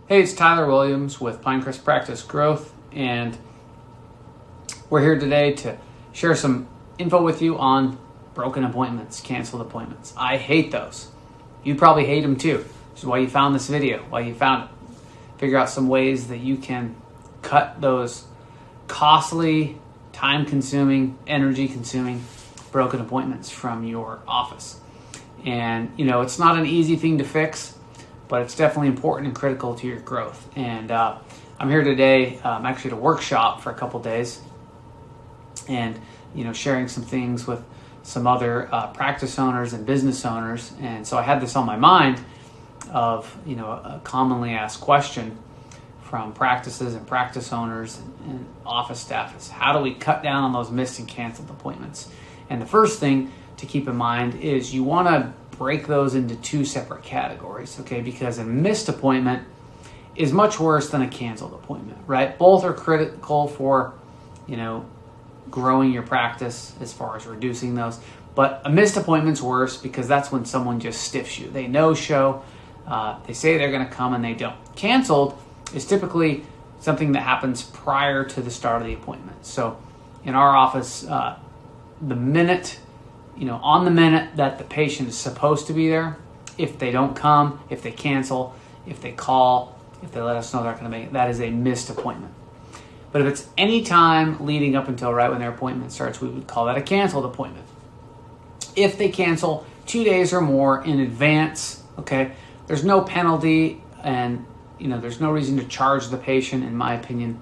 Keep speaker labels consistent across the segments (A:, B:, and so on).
A: Hey, it's Tyler Williams with Pinecrest Practice Growth, and we're here today to share some info with you on broken appointments, canceled appointments. I hate those. You probably hate them too, which is why you found this video, why you found it. Figure out some ways that you can cut those costly, time-consuming, energy-consuming broken appointments from your office. And, it's not an easy thing to fix, but it's definitely important and critical to your growth. And I'm here today, actually at a workshop for a couple days, and sharing some things with some other practice owners and business owners. And so I had this on my mind of a commonly asked question from practices and practice owners and office staff is, how do we cut down on those missed and canceled appointments? And the first thing to keep in mind is you want to break those into two separate categories, okay? Because a missed appointment is much worse than a canceled appointment, right? Both are critical for, growing your practice as far as reducing those. But a missed appointment's worse because that's when someone just stiffs you. They no-show, they say they're going to come and they don't. Canceled is typically something that happens prior to the start of the appointment. So in our office, on the minute that the patient is supposed to be there, if they don't come, if they cancel, if they call, if they let us know they're not going to make it, that is a missed appointment. But if it's any time leading up until right when their appointment starts, we would call that a canceled appointment. If they cancel 2 days or more in advance, okay, there's no penalty and there's no reason to charge the patient, in my opinion.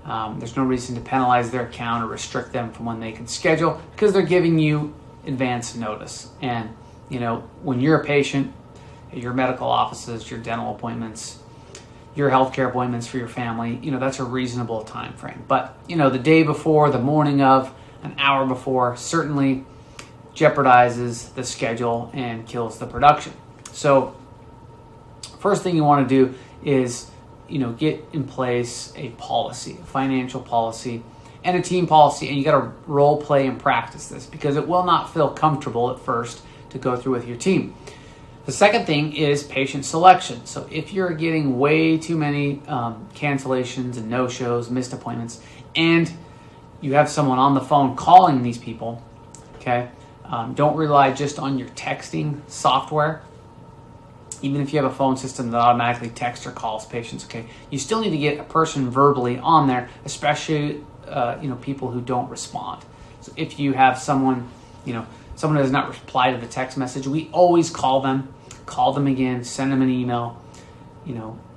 A: There's no reason to penalize their account or restrict them from when they can schedule because they're giving you advance notice. And when you're a patient at your medical offices, your dental appointments, your healthcare appointments for your family, that's a reasonable time frame. But the day before, the morning of, an hour before certainly jeopardizes the schedule and kills the production. So first thing you want to do is get in place a policy, a financial policy, and a team policy, and you got to role play and practice this because it will not feel comfortable at first to go through with your team. The second thing is patient selection. So if you're getting way too many cancellations and no-shows, missed appointments, and you have someone on the phone calling these people, okay, don't rely just on your texting software. Even if you have a phone system that automatically texts or calls patients, okay, you still need to get a person verbally on there, especially people who don't respond. So if you have someone who does not reply to the text message, we always call them again, send them an email,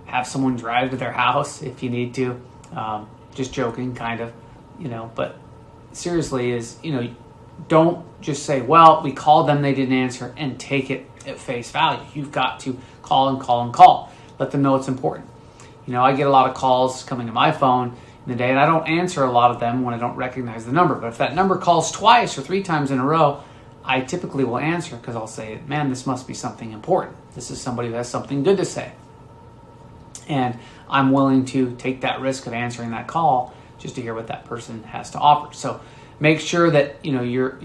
A: have someone drive to their house if you need to. Just joking, kind of, but seriously is, don't just say, well, we called them, they didn't answer, and take it at face value. You've got to call. Let them know it's important. I get a lot of calls coming to my phone in the day, and I don't answer a lot of them when I don't recognize the number. But if that number calls twice or 3 times in a row, I typically will answer because I'll say, man, this must be something important. This is somebody who has something good to say. And I'm willing to take that risk of answering that call just to hear what that person has to offer. So make sure that you're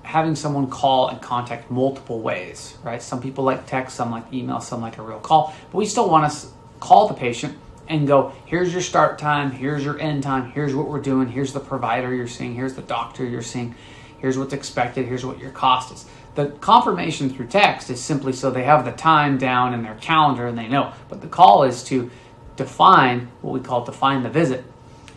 A: having someone call and contact multiple ways, right? Some people like text, some like email, some like a real call. But we still want to call the patient and go, here's your start time, here's your end time, here's what we're doing, here's the provider you're seeing, here's the doctor you're seeing, here's what's expected, here's what your cost is. The confirmation through text is simply so they have the time down in their calendar and they know. But the call is to define what we call define the visit,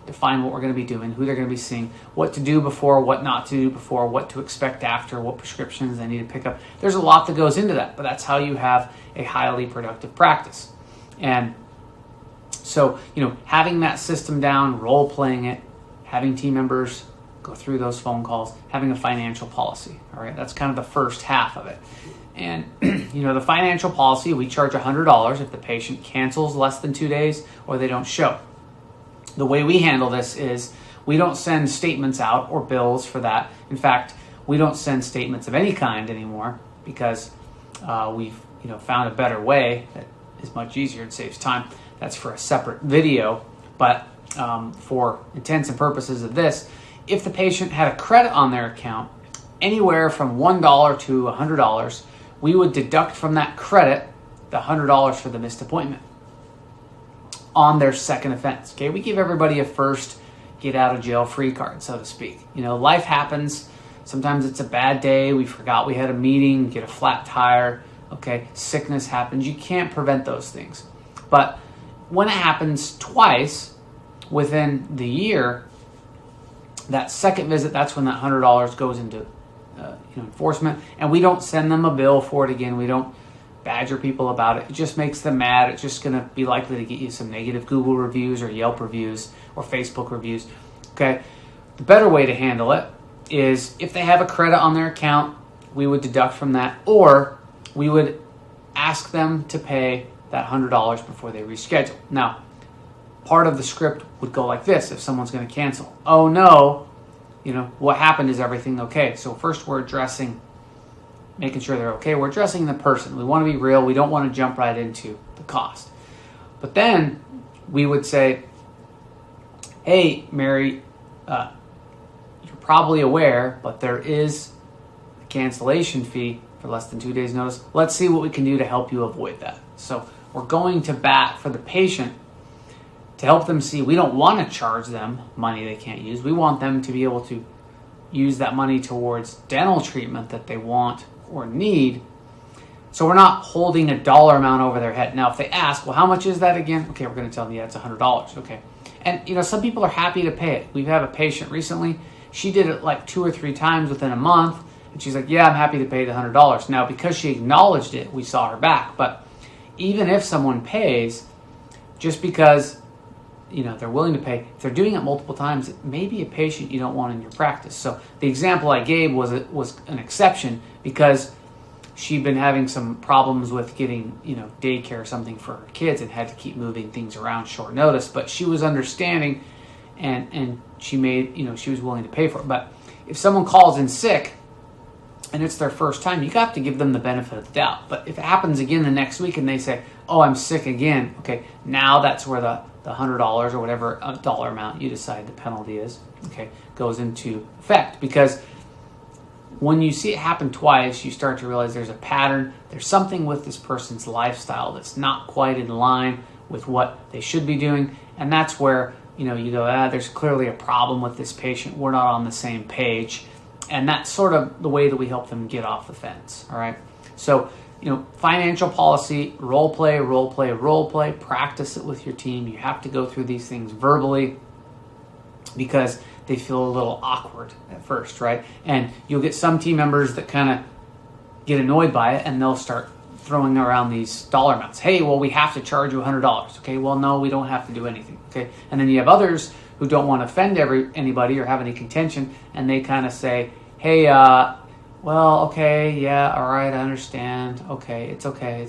A: define what we're going to be doing, who they're going to be seeing, what to do before, what not to do before, what to expect after, what prescriptions they need to pick up. There's a lot that goes into that, but that's how you have a highly productive practice. And so, having that system down, role-playing it, having team members go through those phone calls, having a financial policy, all right? That's kind of the first half of it. And, the financial policy, we charge $100 if the patient cancels less than 2 days or they don't show. The way we handle this is we don't send statements out or bills for that. In fact, we don't send statements of any kind anymore because we've found a better way that is much easier and saves time. That's for a separate video. But for intents and purposes of this, if the patient had a credit on their account, anywhere from $1 to $100, we would deduct from that credit the $100 for the missed appointment. on their second offense. Okay, we give everybody a first get out of jail free card, so to speak. Life happens. Sometimes it's a bad day. We forgot we had a meeting, get a flat tire. Okay, sickness happens. You can't prevent those things. But when it happens twice within the year, that second visit, that's when that $100 goes into enforcement, and we don't send them a bill for it again. We don't badger people about it. It just makes them mad. It's just going to be likely to get you some negative Google reviews or Yelp reviews or Facebook reviews. Okay, the better way to handle it is if they have a credit on their account, we would deduct from that, or we would ask them to pay that $100 before they reschedule. Now, part of the script would go like this if someone's going to cancel. Oh no, what happened? Is everything okay? So first we're addressing, making sure they're okay. We're addressing the person. We want to be real. We don't want to jump right into the cost. But then we would say, hey, Mary, you're probably aware, but there is a cancellation fee for less than 2 days notice. Let's see what we can do to help you avoid that. So we're going to bat for the patient to help them see we don't want to charge them money they can't use. We want them to be able to use that money towards dental treatment that they want or need. So we're not holding a dollar amount over their head. Now, if they ask, well, how much is that again? Okay, we're going to tell them, yeah, it's $100. Okay. And, some people are happy to pay it. We've had a patient recently. She did it like 2 or 3 times within a month. And she's like, yeah, I'm happy to pay the $100. Now, because she acknowledged it, we saw her back. But even if someone pays, just because, they're willing to pay, if they're doing it multiple times, it may be a patient you don't want in your practice. So the example I gave was an exception because she'd been having some problems with getting, daycare or something for her kids and had to keep moving things around short notice. But she was understanding and she made, she was willing to pay for it. But if someone calls in sick and it's their first time, you have to give them the benefit of the doubt. But if it happens again the next week and they say, oh, I'm sick again, okay, now that's where the $100 or whatever dollar amount you decide the penalty is, okay, goes into effect. Because when you see it happen twice, you start to realize there's a pattern. There's something with this person's lifestyle that's not quite in line with what they should be doing. And that's where, you go, there's clearly a problem with this patient. We're not on the same page. And that's sort of the way that we help them get off the fence, all right? So, financial policy, role play, practice it with your team. You have to go through these things verbally because they feel a little awkward at first, right? And you'll get some team members that kind of get annoyed by it and they'll start throwing around these dollar amounts. Hey, well, we have to charge you $100. Okay, well, no, we don't have to do anything. Okay, and then you have others who don't want to offend anybody or have any contention, and they kind of say, hey, well, okay, yeah, all right, I understand. Okay, it's okay.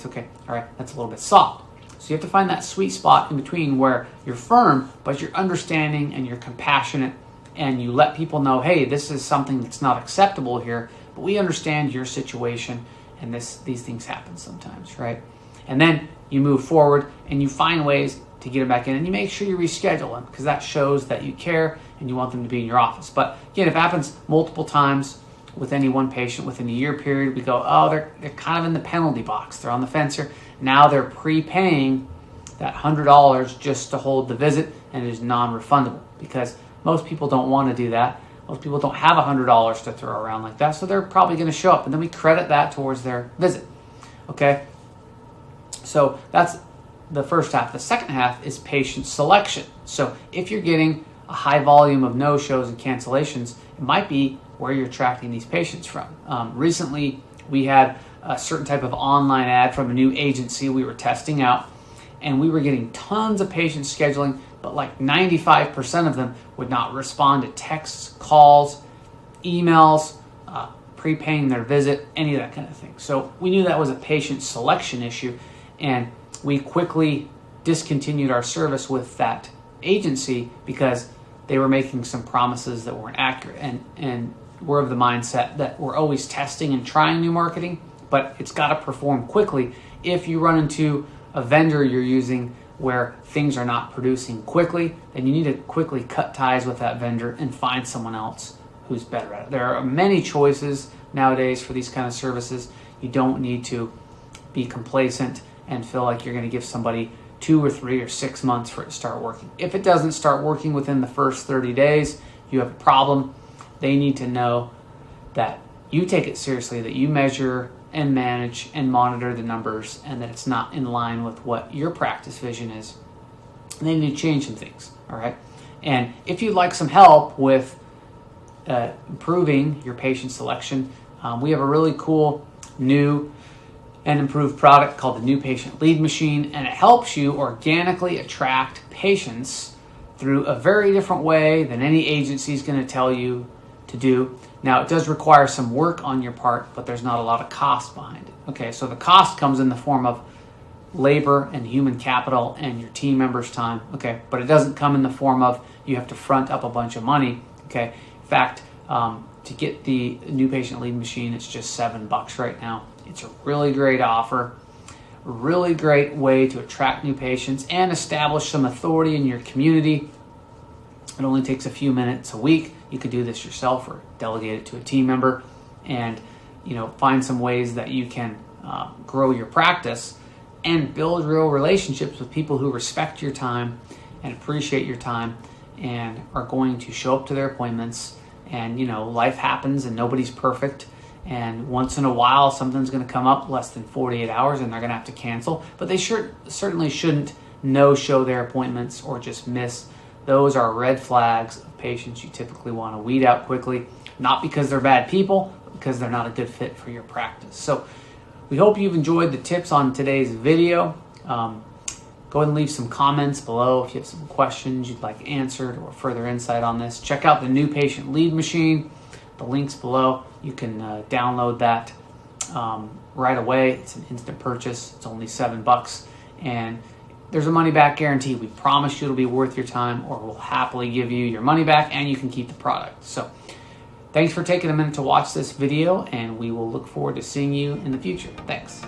A: All right, that's a little bit soft. So you have to find that sweet spot in between where you're firm, but you're understanding and you're compassionate, and you let people know, hey, this is something that's not acceptable here, but we understand your situation, and these things happen sometimes, right? And then you move forward and you find ways to get them back in, and you make sure you reschedule them because that shows that you care and you want them to be in your office. But again, if it happens multiple times with any one patient within a year period, we go, oh, they're kind of in the penalty box. They're on the fence here. Now they're prepaying that $100 just to hold the visit, and it is non-refundable because most people don't want to do that. Most people don't have $100 to throw around like that, so they're probably going to show up, and then we credit that towards their visit. Okay? So that's the first half. The second half is patient selection. So if you're getting a high volume of no-shows and cancellations, it might be where you're attracting these patients from. Recently, we had a certain type of online ad from a new agency we were testing out, and we were getting tons of patients scheduling, but like 95% of them would not respond to texts, calls, emails, prepaying their visit, any of that kind of thing. So we knew that was a patient selection issue, and we quickly discontinued our service with that agency because they were making some promises that weren't accurate. And we're of the mindset that we're always testing and trying new marketing, but it's got to perform quickly. If you run into a vendor you're using where things are not producing quickly, then you need to quickly cut ties with that vendor and find someone else who's better at it. There are many choices nowadays for these kind of services. You don't need to be complacent and feel like you're going to give somebody 2 or 3 or 6 months for it to start working. If it doesn't start working within the first 30 days, you have a problem. They need to know that you take it seriously, that you measure and manage and monitor the numbers, and that it's not in line with what your practice vision is. And they need to change some things, all right? And if you'd like some help with improving your patient selection, we have a really cool new and improved product called the New Patient Lead Machine, and it helps you organically attract patients through a very different way than any agency is going to tell you to do. Now, it does require some work on your part, but there's not a lot of cost behind it. Okay, so the cost comes in the form of labor and human capital and your team members' time. Okay, but it doesn't come in the form of you have to front up a bunch of money. Okay, in fact, to get the New Patient Lead Machine, it's just $7 right now. It's a really great offer, a really great way to attract new patients and establish some authority in your community. It only takes a few minutes a week. You could do this yourself or delegate it to a team member, and find some ways that you can grow your practice and build real relationships with people who respect your time and appreciate your time and are going to show up to their appointments. And life happens and nobody's perfect, and once in a while something's going to come up less than 48 hours and they're going to have to cancel, but they certainly shouldn't no-show their appointments or just miss. Those are red flags of patients you typically want to weed out quickly, not because they're bad people, but because they're not a good fit for your practice. So we hope you've enjoyed the tips on today's video. Go ahead and leave some comments below if you have some questions you'd like answered or further insight on this. Check out the New Patient Lead Machine. The link's below. You can download that right away. It's an instant purchase. It's only $7, and there's a money-back guarantee. We promise you it'll be worth your time, or we'll happily give you your money back and you can keep the product. So thanks for taking a minute to watch this video, and we will look forward to seeing you in the future. Thanks.